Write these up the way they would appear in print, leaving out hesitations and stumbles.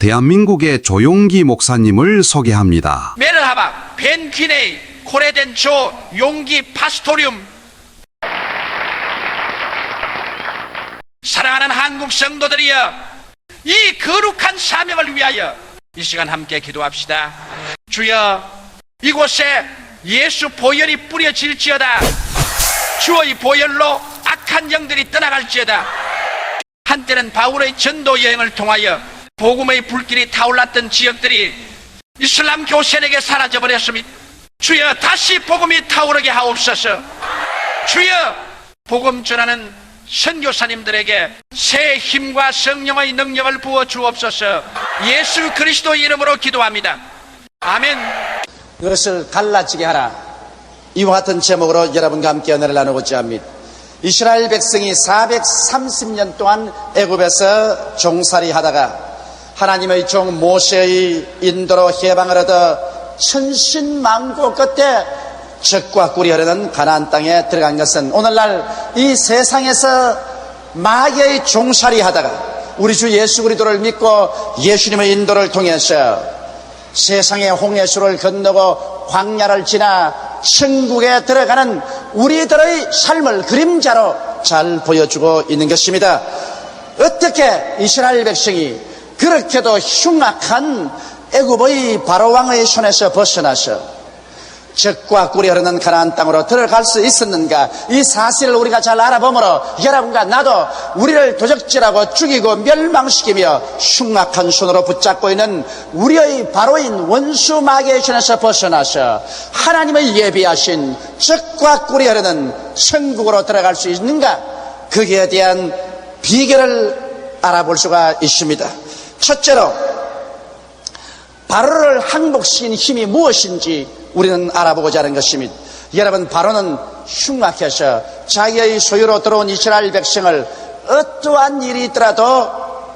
대한민국의 조용기 목사님을 소개합니다. 메르하바 벤퀴네이 코레덴 조 용기 파스토리움. 사랑하는 한국 성도들이여, 이 거룩한 사명을 위하여 이 시간 함께 기도합시다. 주여, 이곳에 예수 보혈이 뿌려질지어다. 주의 보혈로 악한 영들이 떠나갈지어다. 한때는 바울의 전도 여행을 통하여 복음의 불길이 타올랐던 지역들이 이슬람 교세력에 사라져버렸습니다. 주여, 다시 복음이 타오르게 하옵소서. 주여, 복음 전하는 선교사님들에게 새 힘과 성령의 능력을 부어 주옵소서. 예수 그리스도 이름으로 기도합니다. 아멘. 그것을 갈라지게 하라. 이와 같은 제목으로 여러분과 함께 은혜를 나누고자 합니다. 이스라엘 백성이 430년 동안 애굽에서 종살이 하다가 하나님의 종 모세의 인도로 해방을 얻어 천신만고 끝에 젖과 꿀이 흐르는 가나안 땅에 들어간 것은, 오늘날 이 세상에서 마귀의 종살이 하다가 우리 주 예수 그리스도를 믿고 예수님의 인도를 통해서 세상의 홍해수를 건너고 광야를 지나 천국에 들어가는 우리들의 삶을 그림자로 잘 보여주고 있는 것입니다. 어떻게 이스라엘 백성이 그렇게도 흉악한 애굽의 바로왕의 손에서 벗어나서 젖과 꿀이 흐르는 가나안 땅으로 들어갈 수 있었는가? 이 사실을 우리가 잘 알아보므로 여러분과 나도 우리를 도적질하고 죽이고 멸망시키며 흉악한 손으로 붙잡고 있는 우리의 바로인 원수 마귀의 손에서 벗어나서 하나님의 예비하신 젖과 꿀이 흐르는 천국으로 들어갈 수 있는가? 거기에 대한 비결을 알아볼 수가 있습니다. 첫째로, 바로를 항복시킨 힘이 무엇인지 우리는 알아보고자 하는 것입니다. 여러분, 바로는 흉악해서 자기의 소유로 들어온 이스라엘 백성을 어떠한 일이 있더라도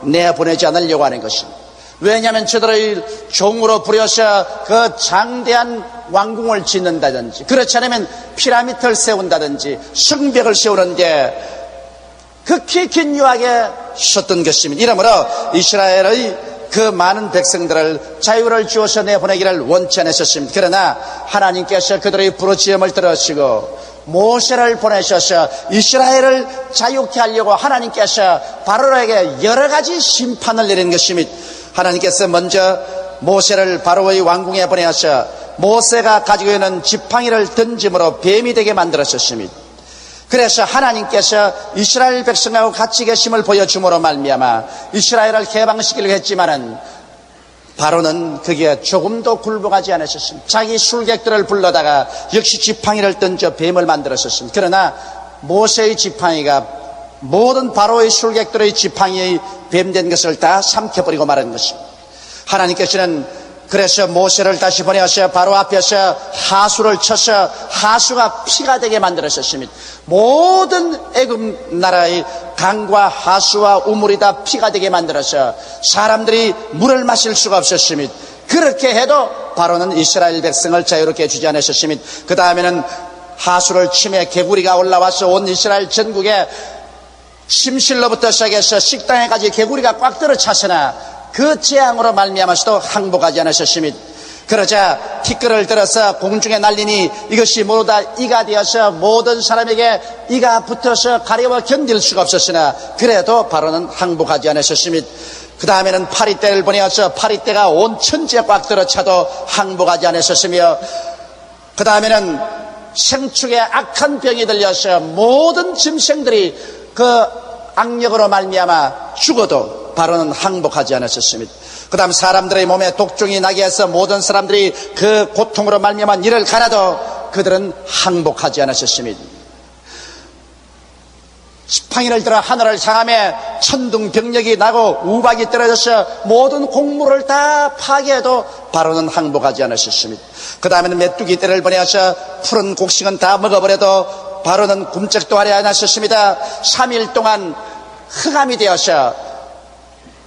내보내지 않으려고 하는 것입니다. 왜냐하면 저들의 종으로 부려서 그 장대한 왕궁을 짓는다든지, 그렇지 않으면 피라미드를 세운다든지 성벽을 세우는데 극히 긴 유학에 썼던 것입니다. 이러므로 이스라엘의 그 많은 백성들을 자유를 주어서 내보내기를 원치 않으셨습니다. 그러나 하나님께서 그들의 부르짖음을 들으시고 모세를 보내셔서 이스라엘을 자유케 하려고 하나님께서 바로에게 여러 가지 심판을 내린 것입니다. 하나님께서 먼저 모세를 바로의 왕궁에 보내셔서 모세가 가지고 있는 지팡이를 던짐으로 뱀이 되게 만들었습니다. 그래서 하나님께서 이스라엘 백성하고 같이 계심을 보여줌으로 말미암아 이스라엘을 해방시키려고 했지만은 바로는 그게 조금도 굴복하지 않으셨습니다. 자기 술객들을 불러다가 역시 지팡이를 던져 뱀을 만들었습니다. 그러나 모세의 지팡이가 모든 바로의 술객들의 지팡이의 뱀된 것을 다 삼켜버리고 말한 것입니다. 하나님께서는 그래서 모세를 다시 보내어서 바로 앞에서 하수를 쳐서 하수가 피가 되게 만들었습니다. 모든 애굽 나라의 강과 하수와 우물이 다 피가 되게 만들어서 사람들이 물을 마실 수가 없었습니다. 그렇게 해도 바로는 이스라엘 백성을 자유롭게 해주지 않으셨습니다. 그 다음에는 하수를 치매 개구리가 올라와서 온 이스라엘 전국에 침실로부터 시작해서 식당에까지 개구리가 꽉 들어찼으나 그 재앙으로 말미암아서도 항복하지 않으셨습니다. 그러자 티끌을 들어서 공중에 날리니 이것이 모두 다 이가 되어서 모든 사람에게 이가 붙어서 가려워 견딜 수가 없었으나 그래도 바로는 항복하지 않으셨습니다. 그 다음에는 파리떼를 보내어서 파리떼가 온 천지에 꽉 들어차도 항복하지 않으셨으며, 그 다음에는 생축에 악한 병이 들려서 모든 짐승들이 그 악력으로 말미암아 죽어도 바로는 항복하지 않으셨습니다. 그 다음 사람들의 몸에 독종이 나게 해서 모든 사람들이 그 고통으로 말미암아 이를 갈아도 그들은 항복하지 않으셨습니다. 지팡이를 들어 하늘을 향하며 천둥병력이 나고 우박이 떨어져서 모든 곡물을 다 파괴해도 바로는 항복하지 않으셨습니다. 그 다음에는 메뚜기 떼를 보내어서 푸른 곡식은 다 먹어버려도 바로는 꿈쩍도 하지 않으셨습니다. 3일 동안 흑암이 되어서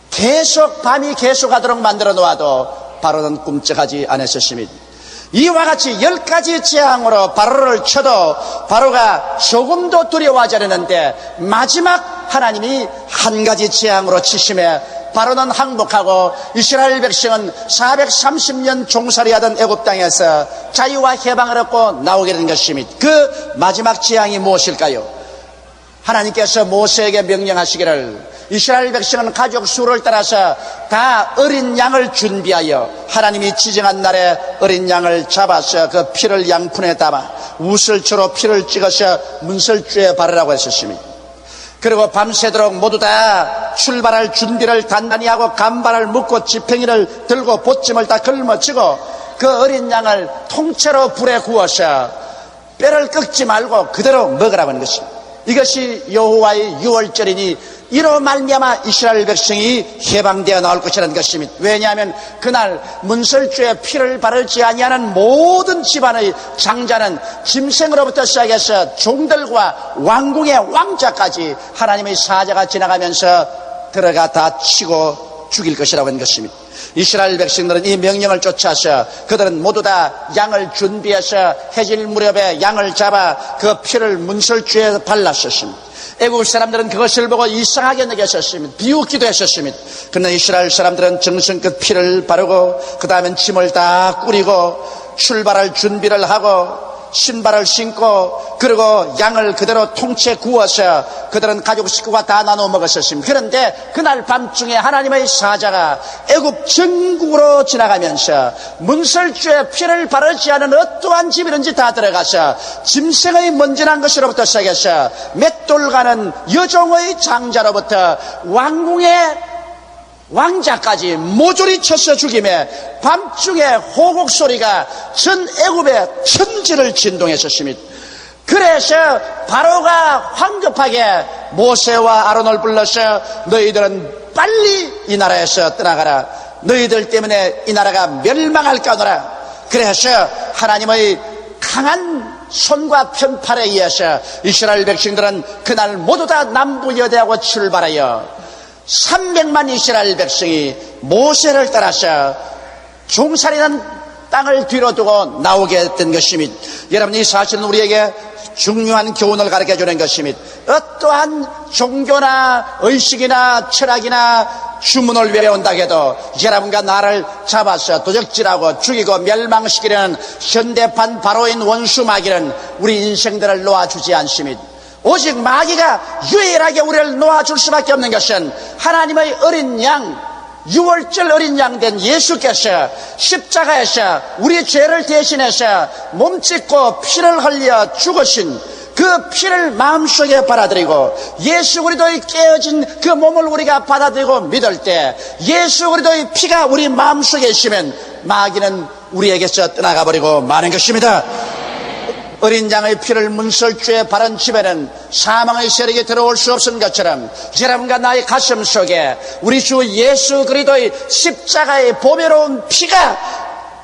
계속 밤이 계속하도록 만들어 놓아도 바로는 꿈쩍하지 않으셨습니다. 이와 같이 10가지 재앙으로 바로를 쳐도 바로가 조금도 두려워하지 않았는데 마지막 하나님이 한 가지 재앙으로 치심에 바로는 항복하고 이스라엘 백성은 430년 종살이하던 애굽 땅에서 자유와 해방을 얻고 나오게 된 것입니다. 그 마지막 재앙이 무엇일까요? 하나님께서 모세에게 명령하시기를 이스라엘 백성은 가족 수를 따라서 다 어린 양을 준비하여 하나님이 지정한 날에 어린 양을 잡아서 그 피를 양푼에 담아 우슬초로 피를 찍어서 문설주에 바르라고 했었습니다. 그리고 밤새도록 모두 다 출발할 준비를 단단히 하고 간발을 묶고 지팡이를 들고 보찜을 다 걸머쥐고 그 어린 양을 통째로 불에 구워서 뼈를 꺾지 말고 그대로 먹으라고 하는 것입니다. 이것이 여호와의 유월절이니 이로 말미암아 이스라엘 백성이 해방되어 나올 것이라는 것입니다. 왜냐하면 그날 문설주에 피를 바르지 아니하는 모든 집안의 장자는 짐승으로부터 시작해서 종들과 왕궁의 왕자까지 하나님의 사자가 지나가면서 들어가 다 치고 죽일 것이라고 하는 것입니다. 이스라엘 백성들은 이 명령을 쫓아서 그들은 모두 다 양을 준비해서 해질 무렵에 양을 잡아 그 피를 문설주에 발랐었습니다. 애국 사람들은 그것을 보고 이상하게 느꼈었습니다. 비웃기도 했었습니다. 그러나 이스라엘 사람들은 정성껏 피를 바르고 그 다음엔 짐을 다 꾸리고 출발할 준비를 하고 신발을 신고 그리고 양을 그대로 통째 구워서 그들은 가족 식구가 다 나눠 먹었었습니다. 그런데 그날 밤중에 하나님의 사자가 애굽 전국으로 지나가면서 문설주에 피를 바르지 않은 어떠한 집이든지 다 들어가서 짐승의 먼지난 것으로부터 시작해서 맷돌 가는 여종의 장자로부터 왕궁의 왕자까지 모조리 쳐서 죽임에 밤중에 호곡 소리가 전 애굽의 천지를 진동했었습니다. 그래서 바로가 황급하게 모세와 아론을 불러서 너희들은 빨리 이 나라에서 떠나가라. 너희들 때문에 이 나라가 멸망할까 하노라. 그래서 하나님의 강한 손과 편팔에 의해서 이스라엘 백성들은 그날 모두 다 남부 여대하고 출발하여 300만 이스라엘 백성이 모세를 따라서 종살이는 땅을 뒤로 두고 나오게 된 것입니다. 여러분, 이 사실은 우리에게 중요한 교훈을 가르쳐주는 것입니다. 어떠한 종교나 의식이나 철학이나 주문을 외워온다 해도 여러분과 나를 잡아서 도적질하고 죽이고 멸망시키려는 현대판 바로인 원수 마귀는 우리 인생들을 놓아주지 않습니다. 오직 마귀가 유일하게 우리를 놓아줄 수밖에 없는 것은 하나님의 어린 양, 유월절 어린 양 된 예수께서 십자가에서 우리 죄를 대신해서 몸짓고 피를 흘려 죽으신 그 피를 마음속에 받아들이고 예수 그리스도의 깨어진 그 몸을 우리가 받아들이고 믿을 때 예수 그리스도의 피가 우리 마음속에 있으면 마귀는 우리에게서 떠나가 버리고 마는 것입니다. 어린 양의 피를 문설주에 바른 집에는 사망의 세력이 들어올 수 없는 것처럼 여러분과 나의 가슴 속에 우리 주 예수 그리스도의 십자가의 보배로운 피가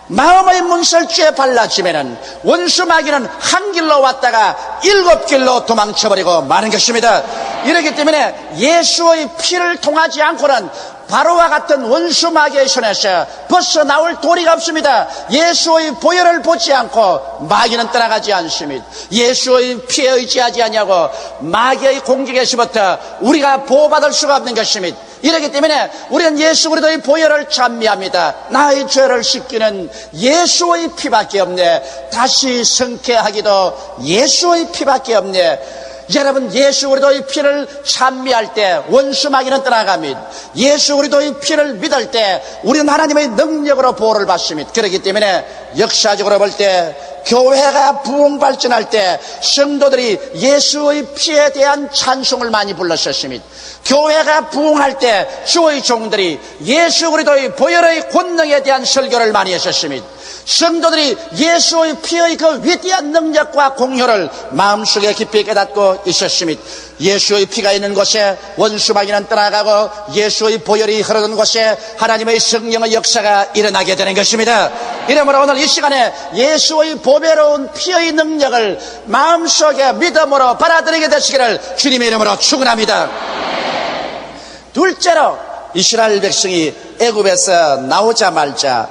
마음의 문설주에 발라지면은 원수 마귀는 한 길로 왔다가 7길로 도망쳐버리고 마는 것입니다. 이렇기 때문에 예수의 피를 통하지 않고는 바로와 같은 원수 마귀의 손에서 벗어나올 도리가 없습니다. 예수의 보혈을 보지 않고 마귀는 떠나가지 않습니다. 예수의 피에 의지하지 않냐고 마귀의 공격에서부터 우리가 보호받을 수가 없는 것입니다. 이렇기 때문에 우리는 예수 그리스도의 보혈을 찬미합니다. 나의 죄를 씻기는 예수의 피밖에 없네. 다시 성쾌하기도 예수의 피밖에 없네. 여러분, 예수 그리스도의 피를 찬미할 때 원수 마귀는 떠나갑니다. 예수 그리스도의 피를 믿을 때 우리는 하나님의 능력으로 보호를 받습니다. 그렇기 때문에 역사적으로 볼 때 교회가 부흥 발전할 때 성도들이 예수의 피에 대한 찬송을 많이 불렀었습니다. 교회가 부흥할 때 주의 종들이 예수 그리스도의 보혈의 권능에 대한 설교를 많이 했었습니다. 성도들이 예수의 피의 그 위대한 능력과 공효를 마음속에 깊이 깨닫고 있었습니다. 예수의 피가 있는 곳에 원수 마귀는 떠나가고 예수의 보혈이 흐르는 곳에 하나님의 성령의 역사가 일어나게 되는 것입니다. 이러므로 오늘 이 시간에 예수의 보배로운 피의 능력을 마음속에 믿음으로 받아들이게 되시기를 주님의 이름으로 축원합니다. 둘째로 이스라엘 백성이 애굽에서 나오자마자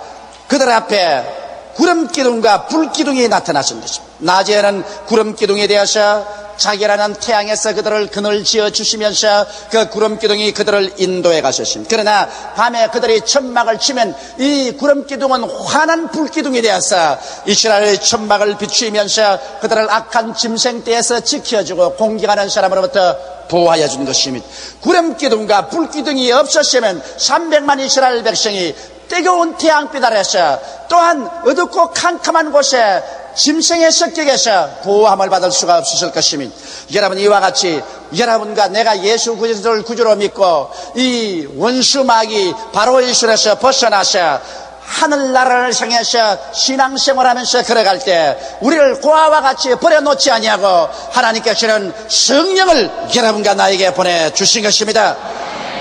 그들 앞에 구름 기둥과 불 기둥이 나타났습니다. 낮에는 구름 기둥이 되어서 자기라는 태양에서 그들을 그늘 지어 주시면서 그 구름 기둥이 그들을 인도해 가셨습니다. 그러나 밤에 그들이 천막을 치면 이 구름 기둥은 환한 불 기둥이 되어서 이스라엘의 천막을 비추면서 그들을 악한 짐승떼에서 지켜주고 공격하는 사람으로부터 보호하여 준 것입니다. 구름 기둥과 불 기둥이 없었으면 300만 이스라엘 백성이 뜨거운 태양빛 아래서 또한 어둡고 캄캄한 곳에 짐승의 습격에서 보호함을 받을 수가 없었을 것입니다. 여러분, 이와 같이 여러분과 내가 예수 그리스도를 구주로 믿고 이 원수 마귀 바로의 손에서 벗어나서 하늘나라를 향해서 신앙생활하면서 걸어갈 때 우리를 고아와 같이 버려놓지 아니하고 하나님께서는 성령을 여러분과 나에게 보내주신 것입니다.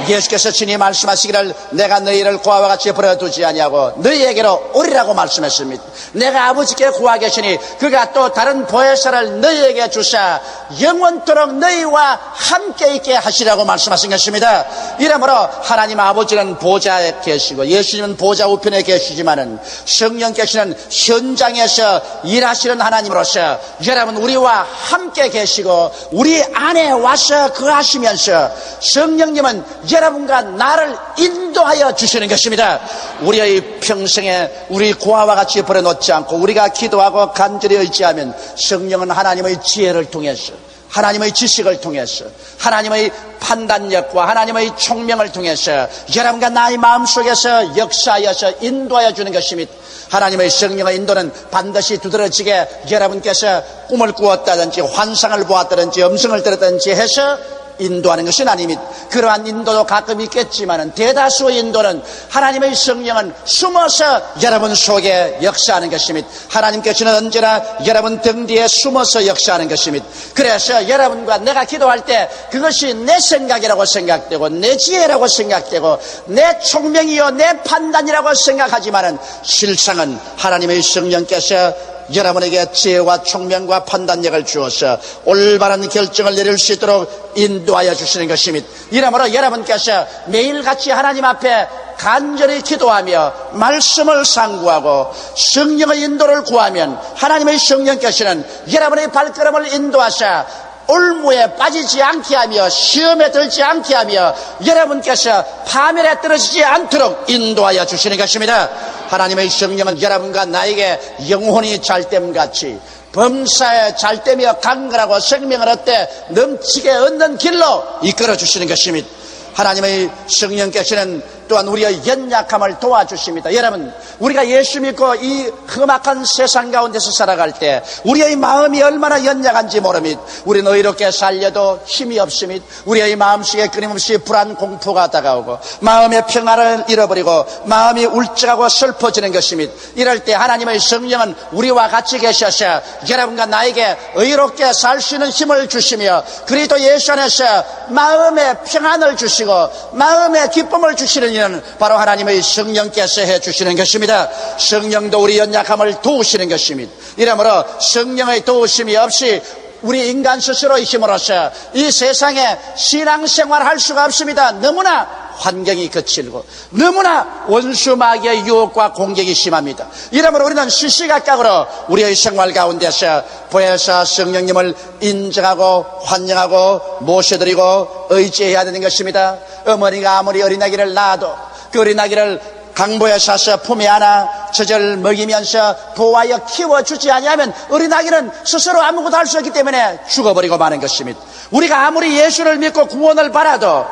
예수께서 친히 말씀하시기를 내가 너희를 고아와 같이 버려두지 아니하고 너희에게로 오리라고 말씀했습니다. 내가 아버지께 구하겠으니 그가 또 다른 보혜사를 너희에게 주사 영원토록 너희와 함께 있게 하시라고 말씀하신 것입니다. 이러므로 하나님 아버지는 보좌에 계시고 예수님은 보좌 우편에 계시지만은 성령께서는 현장에서 일하시는 하나님으로서 여러분 우리와 함께 계시고 우리 안에 와서 거하시면서 성령님은 여러분과 나를 인도하여 주시는 것입니다. 우리의 평생에 우리 고아와 같이 버려놓지 않고 우리가 기도하고 간절히 의지하면 성령은 하나님의 지혜를 통해서 하나님의 지식을 통해서 하나님의 판단력과 하나님의 총명을 통해서 여러분과 나의 마음속에서 역사하여서 인도하여 주는 것입니다. 하나님의 성령의 인도는 반드시 두드러지게 여러분께서 꿈을 꾸었다든지 환상을 보았다든지 음성을 들었다든지 해서 인도하는 것은 아닙니다. 그러한 인도도 가끔 있겠지만 대다수의 인도는 하나님의 성령은 숨어서 여러분 속에 역사하는 것입니다. 하나님께서는 언제나 여러분 등 뒤에 숨어서 역사하는 것입니다. 그래서 여러분과 내가 기도할 때 그것이 내 생각이라고 생각되고 내 지혜라고 생각되고 내 총명이요 내 판단이라고 생각하지만 실상은 하나님의 성령께서 여러분에게 지혜와 총명과 판단력을 주어서 올바른 결정을 내릴 수 있도록 인도하여 주시는 것입니다. 이러므로 여러분께서 매일같이 하나님 앞에 간절히 기도하며 말씀을 상고하고 성령의 인도를 구하면 하나님의 성령께서는 여러분의 발걸음을 인도하사 올무에 빠지지 않게 하며 시험에 들지 않게 하며 여러분께서 파멸에 떨어지지 않도록 인도하여 주시는 것입니다. 하나님의 성령은 여러분과 나에게 영혼이 잘됨같이 범사에 잘되며 강건하고 생명을 얻되 넘치게 얻는 길로 이끌어 주시는 것입니다. 하나님의 성령께서는 또한 우리의 연약함을 도와주십니다. 여러분, 우리가 예수 믿고 이 험악한 세상 가운데서 살아갈 때 우리의 마음이 얼마나 연약한지 모릅니다. 우리는 의롭게 살려도 힘이 없습니다. 우리의 마음속에 끊임없이 불안 공포가 다가오고 마음의 평화를 잃어버리고 마음이 울적하고 슬퍼지는 것입니다. 이럴 때 하나님의 성령은 우리와 같이 계셔서 여러분과 나에게 의롭게 살 수 있는 힘을 주시며 그리스도 예수 안에서 마음의 평안을 주시고 마음의 기쁨을 주시는 이는 바로 하나님의 성령께서 해주시는 것입니다. 성령도 우리 연약함을 도우시는 것입니다. 이러므로 성령의 도우심이 없이 우리 인간 스스로의 힘으로서 이 세상에 신앙생활을 할 수가 없습니다. 너무나 환경이 거칠고 너무나 원수 마귀의 유혹과 공격이 심합니다. 이러므로 우리는 시시각각으로 우리의 생활 가운데서 보혜사 성령님을 인정하고 환영하고 모셔드리고 의지해야 되는 것입니다. 어머니가 아무리 어린아기를 낳아도 그 어린아기를 강보에 사서 품에 안아 젖을 먹이면서 보호하여 키워주지 아니하면 어린아기는 스스로 아무것도 할 수 없기 때문에 죽어버리고 마는 것입니다. 우리가 아무리 예수를 믿고 구원을 받아도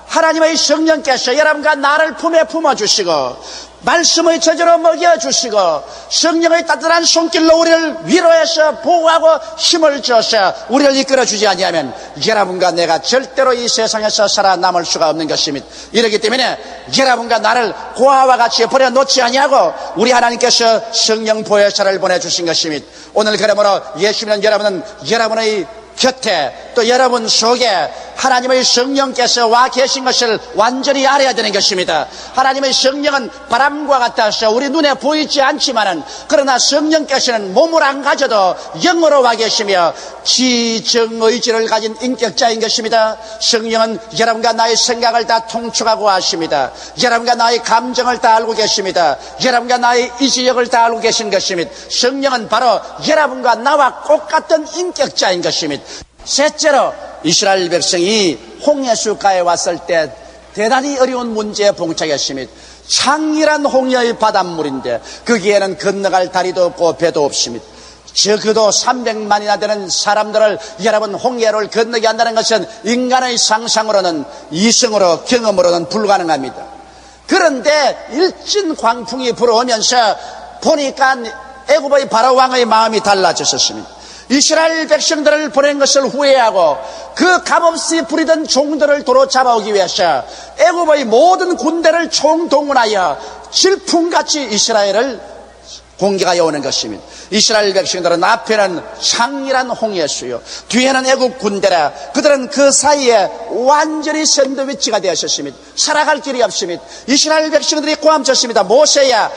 하나님의 성령께서 여러분과 나를 품에 품어주시고 말씀의 저주로 먹여주시고 성령의 따뜻한 손길로 우리를 위로해서 보호하고 힘을 줘서 우리를 이끌어주지 아니하면 여러분과 내가 절대로 이 세상에서 살아남을 수가 없는 것입니다. 이렇기 때문에 여러분과 나를 고아와 같이 버려놓지 아니하고 우리 하나님께서 성령 보혜사를 보내주신 것입니다. 오늘 그러므로 예수 믿는 여러분은 여러분의 곁에 또 여러분 속에 하나님의 성령께서 와 계신 것을 완전히 알아야 되는 것입니다. 하나님의 성령은 바람과 같아서 우리 눈에 보이지 않지만은 그러나 성령께서는 몸을 안 가져도 영으로 와 계시며 지정의지를 가진 인격자인 것입니다. 성령은 여러분과 나의 생각을 다 통촉하고 아십니다. 여러분과 나의 감정을 다 알고 계십니다. 여러분과 나의 이지력을 다 알고 계신 것입니다. 성령은 바로 여러분과 나와 똑같은 인격자인 것입니다. 셋째로 이스라엘 백성이 홍해수가에 왔을 때 대단히 어려운 문제에 봉착했습니다. 창렬한 홍해의 바닷물인데 거기에는 건너갈 다리도 없고 배도 없습니다. 적어도 300만이나 되는 사람들을 여러분 홍해를 건너게 한다는 것은 인간의 상상으로는 이성으로 경험으로는 불가능합니다. 그런데 일진 광풍이 불어오면서 보니까 애굽의 바로 왕의 마음이 달라졌었습니다. 이스라엘 백성들을 보낸 것을 후회하고 그 값없이 부리던 종들을 도로 잡아오기 위해서 애굽의 모든 군대를 총동원하여 질풍같이 이스라엘을 공격하여 오는 것입니다. 이스라엘 백성들은 앞에는 창렬한 홍해수요, 뒤에는 애굽 군대라. 그들은 그 사이에 완전히 샌드위치가 되었습니다. 살아갈 길이 없습니다. 이스라엘 백성들이 고함쳤습니다. 모세야,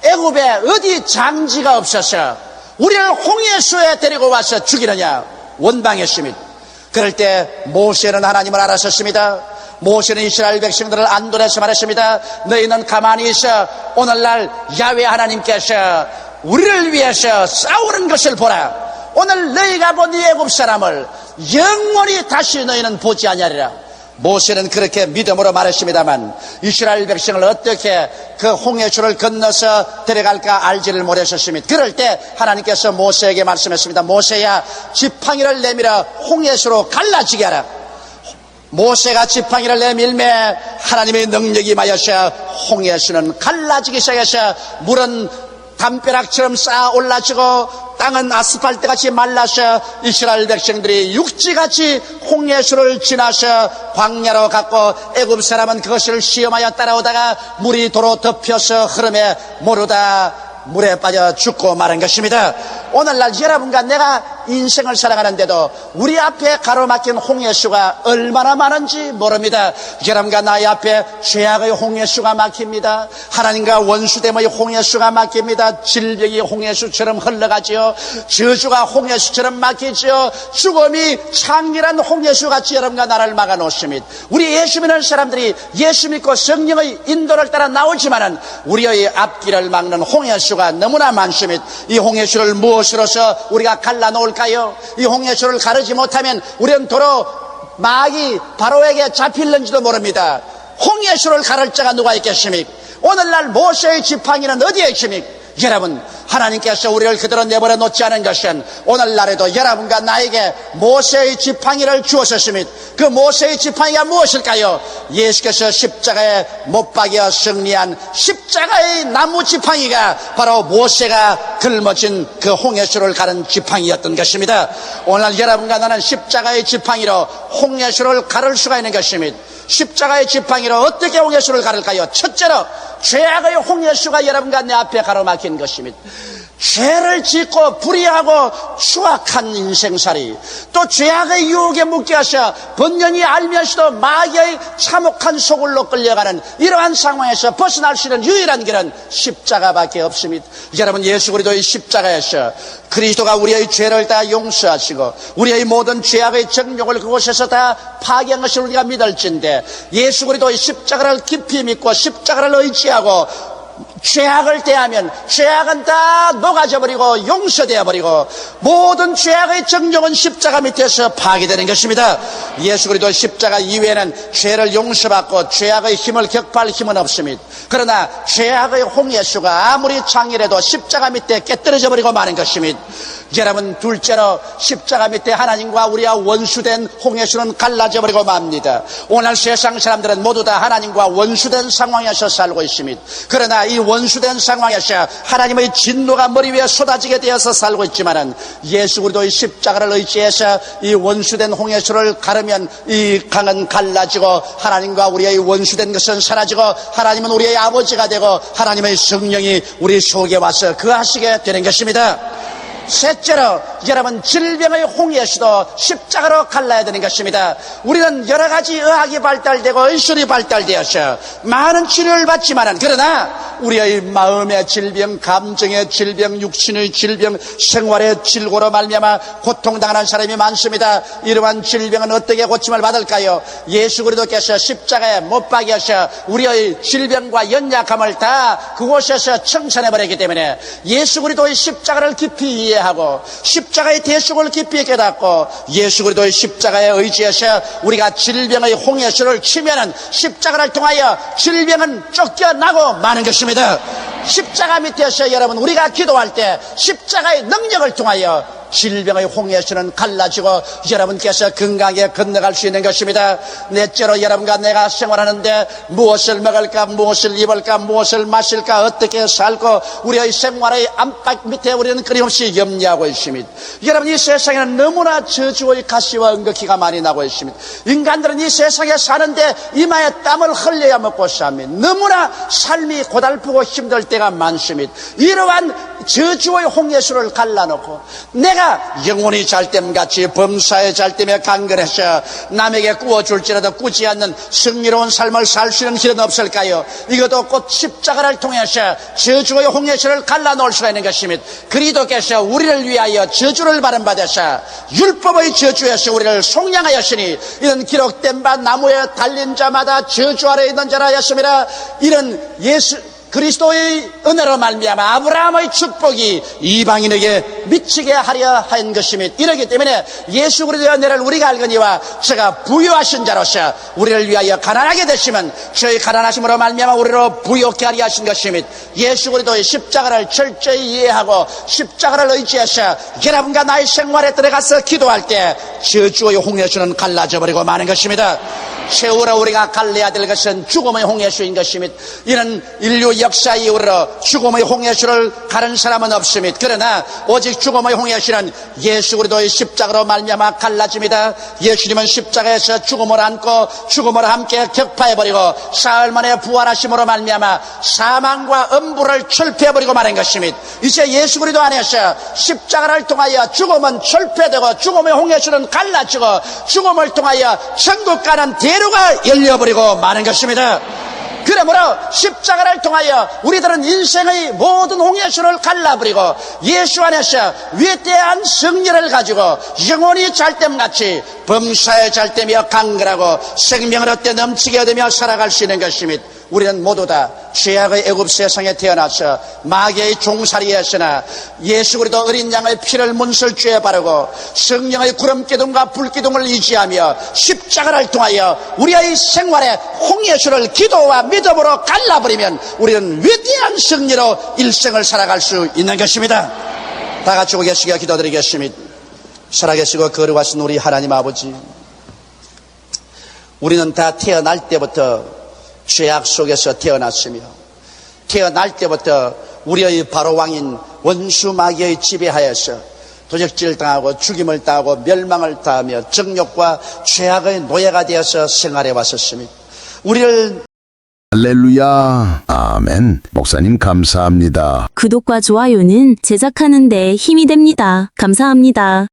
애굽에 어디 장지가 없어서 우리를 홍해수에 데리고 와서 죽이느냐 원방했습니다. 그럴 때 모세는 하나님을 알았었습니다. 모세는 이스라엘 백성들을 안도해서 말했습니다. 너희는 가만히 있어. 오늘날 야훼 하나님께서 우리를 위해서 싸우는 것을 보라. 오늘 너희가 본 이 애굽 사람을 영원히 다시 너희는 보지 아니하리라. 모세는 그렇게 믿음으로 말했습니다만 이스라엘 백성을 어떻게 그 홍해수를 건너서 데려갈까 알지를 못했었습니다. 그럴 때 하나님께서 모세에게 말씀했습니다. 모세야, 지팡이를 내밀어 홍해수로 갈라지게 하라. 모세가 지팡이를 내밀매 하나님의 능력이 임하여서 홍해수는 갈라지기 시작해서 물은 담벼락처럼 쌓아 올라지고 땅은 아스팔트같이 말라서 이스라엘 백성들이 육지같이 홍해수를 지나서 광야로 갔고 애굽 사람은 그것을 시험하여 따라오다가 물이 도로 덮여서 흐름에 모르다 물에 빠져 죽고 마는 것입니다. 오늘날 여러분과 내가 인생을 살아가는데도 우리 앞에 가로막힌 홍해수가 얼마나 많은지 모릅니다. 여러분과 나의 앞에 죄악의 홍해수가 막힙니다. 하나님과 원수됨의 홍해수가 막힙니다. 질병이 홍해수처럼 흘러가지요. 저주가 홍해수처럼 막히지요. 죽음이 창렬한 홍해수같이 여러분과 나를 막아놓습니다. 우리 예수 믿는 사람들이 예수 믿고 성령의 인도를 따라 나오지만은 우리의 앞길을 막는 홍해수가 너무나 많습니다. 이 홍해수를 무엇으로서 우리가 갈라놓을까요? 이 홍해수를 가르지 못하면 우리는 도로 마귀 바로에게 잡힐는지도 모릅니다. 홍해수를 가를 자가 누가 있겠습니까? 오늘날 모세의 지팡이는 어디에 있습니까? 여러분, 하나님께서 우리를 그대로 내버려 놓지 않은 것은 오늘날에도 여러분과 나에게 모세의 지팡이를 주었습니다. 그 모세의 지팡이가 무엇일까요? 예수께서 십자가에 못 박여 승리한 십자가의 나무 지팡이가 바로 모세가 짊어진 그 홍해수를 가른 지팡이였던 것입니다. 오늘 여러분과 나는 십자가의 지팡이로 홍해수를 가를 수가 있는 것입니다. 십자가의 지팡이로 어떻게 홍해수를 가를까요? 첫째로 죄악의 홍해수가 여러분과 내 앞에 가로막힌 것입니다. 죄를 짓고 불의하고 추악한 인생살이, 또 죄악의 유혹에 묶여서 번연히 알면서도 마귀의 참혹한 소굴로 끌려가는 이러한 상황에서 벗어날 수 있는 유일한 길은 십자가밖에 없습니다. 여러분, 예수 그리스도의 십자가에서 그리스도가 우리의 죄를 다 용서하시고 우리의 모든 죄악의 정욕을 그곳에서 다 파괴한 것을 우리가 믿을진데, 예수 그리스도의 십자가를 깊이 믿고 십자가를 의지하고 죄악을 대하면 죄악은 다 녹아져 버리고 용서되어 버리고 모든 죄악의 정욕은 십자가 밑에서 파괴되는 것입니다. 예수 그리스도 십자가 이외에는 죄를 용서받고 죄악의 힘을 격파할 힘은 없습니다. 그러나 죄악의 홍해수가 아무리 창렬해도 십자가 밑에 깨뜨려져 버리고 마는 것입니다. 여러분, 둘째로 십자가 밑에 하나님과 우리와 원수된 홍해수는 갈라져 버리고 맙니다. 오늘 세상 사람들은 모두 다 하나님과 원수된 상황에서 살고 있습니다. 그러나 이 원수된 상황에서 하나님의 진노가 머리 위에 쏟아지게 되어서 살고 있지만은 예수 그리스도의 십자가를 의지해서 이 원수된 홍해수를 가르면 이 강은 갈라지고 하나님과 우리의 원수된 것은 사라지고 하나님은 우리의 아버지가 되고 하나님의 성령이 우리 속에 와서 거하시게 되는 것입니다. 셋째로 여러분, 질병의 홍해수도 십자가로 갈라야 되는 것입니다. 우리는 여러 가지 의학이 발달되고 의술이 발달되어서 많은 치료를 받지만은 그러나 우리의 마음의 질병, 감정의 질병, 육신의 질병, 생활의 질고로 말미암아 고통당하는 사람이 많습니다. 이러한 질병은 어떻게 고침을 받을까요? 예수 그리스도께서 십자가에 못 박여서 우리의 질병과 연약함을 다 그곳에서 청산해버렸기 때문에 예수 그리스도의 십자가를 깊이 이해하고 십자가의 대속을 깊이 깨닫고 예수 그리스도의 십자가에 의지해서 우리가 질병의 홍해수를 치면은 십자가를 통하여 질병은 쫓겨나고 마는 것입니다. 십자가 밑에서 여러분 우리가 기도할 때 십자가의 능력을 통하여 질병의 홍해수는 갈라지고 여러분께서 건강하게 건너갈 수 있는 것입니다. 넷째로 여러분과 내가 생활하는데 무엇을 먹을까, 무엇을 입을까, 무엇을 마실까, 어떻게 살고 우리의 생활의 안팎 밑에 우리는 끊임없이 염려하고 있습니다. 여러분 이 세상에는 너무나 저주의 가시와 응극기가 많이 나고 있습니다. 인간들은 이 세상에 사는데 이마에 땀을 흘려야 먹고 삽니다. 너무나 삶이 고달프고 힘들 때가 많습니다. 이러한 저주의 홍해수를 갈라놓고 내가 영혼이 잘됨같이 범사에 잘됨에 강건해서 남에게 구워줄지라도 꾸지 않는 승리로운 삶을 살 수 있는 길은 없을까요? 이것도 곧 십자가를 통해서 저주의 홍해수를 갈라놓을 수가 있는 것입니다. 그리스도께서 우리를 위하여 저주를 받은받아서 율법의 저주에서 우리를 속량하였으니 이는 기록된 바 나무에 달린 자마다 저주 아래 있는 자라 하였습니다. 이런 예수 그리스도의 은혜로 말미암아 아브라함의 축복이 이방인에게 미치게 하려 한 것입니다. 이러기 때문에 예수 그리스도의 은혜를 우리가 알거니와 제가 부유하신 자로서 우리를 위하여 가난하게 되시면 저희 가난하심으로 말미암아 우리로 부유케 하려 하신 것입니다. 예수 그리스도의 십자가를 철저히 이해하고 십자가를 의지해서 여러분과 나의 생활에 들어가서 기도할 때 저주의 홍해수는 갈라져 버리고 마는 것입니다. 세월호 우리가 갈라야 될 것은 죽음의 홍해수인 것입니다. 이는 인류 역사 이후로 죽음의 홍해수를 가른 사람은 없습니다. 그러나 오직 죽음의 홍해수는 예수 그리스도의 십자가로 말미암아 갈라집니다. 예수님은 십자가에서 죽음을 안고 죽음을 함께 격파해버리고 사흘 만에 부활하심으로 말미암아 사망과 음부를 철폐해버리고 마는 것입니다. 이제 예수 그리스도 안에서 십자가를 통하여 죽음은 철폐되고 죽음의 홍해수는 갈라지고 죽음을 통하여 천국 가는 대로가 열려버리고 마는 것입니다. 그러므로 십자가를 통하여 우리들은 인생의 모든 홍해수를 갈라버리고 예수 안에서 위대한 승리를 가지고 영혼이 잘됨같이 범사에 잘되며 강건하고 생명을 얻되 넘치게 되며 살아갈 수 있는 것입니다. 우리는 모두 다 죄악의 애굽 세상에 태어나서 마귀의 종살이였으나 예수 그리스도 어린 양의 피를 문설주에 바르고 성령의 구름기둥과 불기둥을 의지하며 십자가를 통하여 우리의 생활에 홍해수를 기도와 믿음으로 갈라버리면 우리는 위대한 승리로 일생을 살아갈 수 있는 것입니다. 다 같이 오고 계시게 기도드리겠습니다. 살아계시고 거룩하신 우리 하나님 아버지, 우리는 다 태어날 때부터 죄악 속에서 태어났으며 태어날 때부터 우리의 바로왕인 원수 마귀의 지배하에서 도적질 당하고 죽임을 당하고 멸망을 당하며 정욕과 죄악의 노예가 되어서 생활해 왔었습니다. 우리를 할렐루야. 아멘. 목사님 감사합니다. 구독과 좋아요는 제작하는 데 힘이 됩니다. 감사합니다.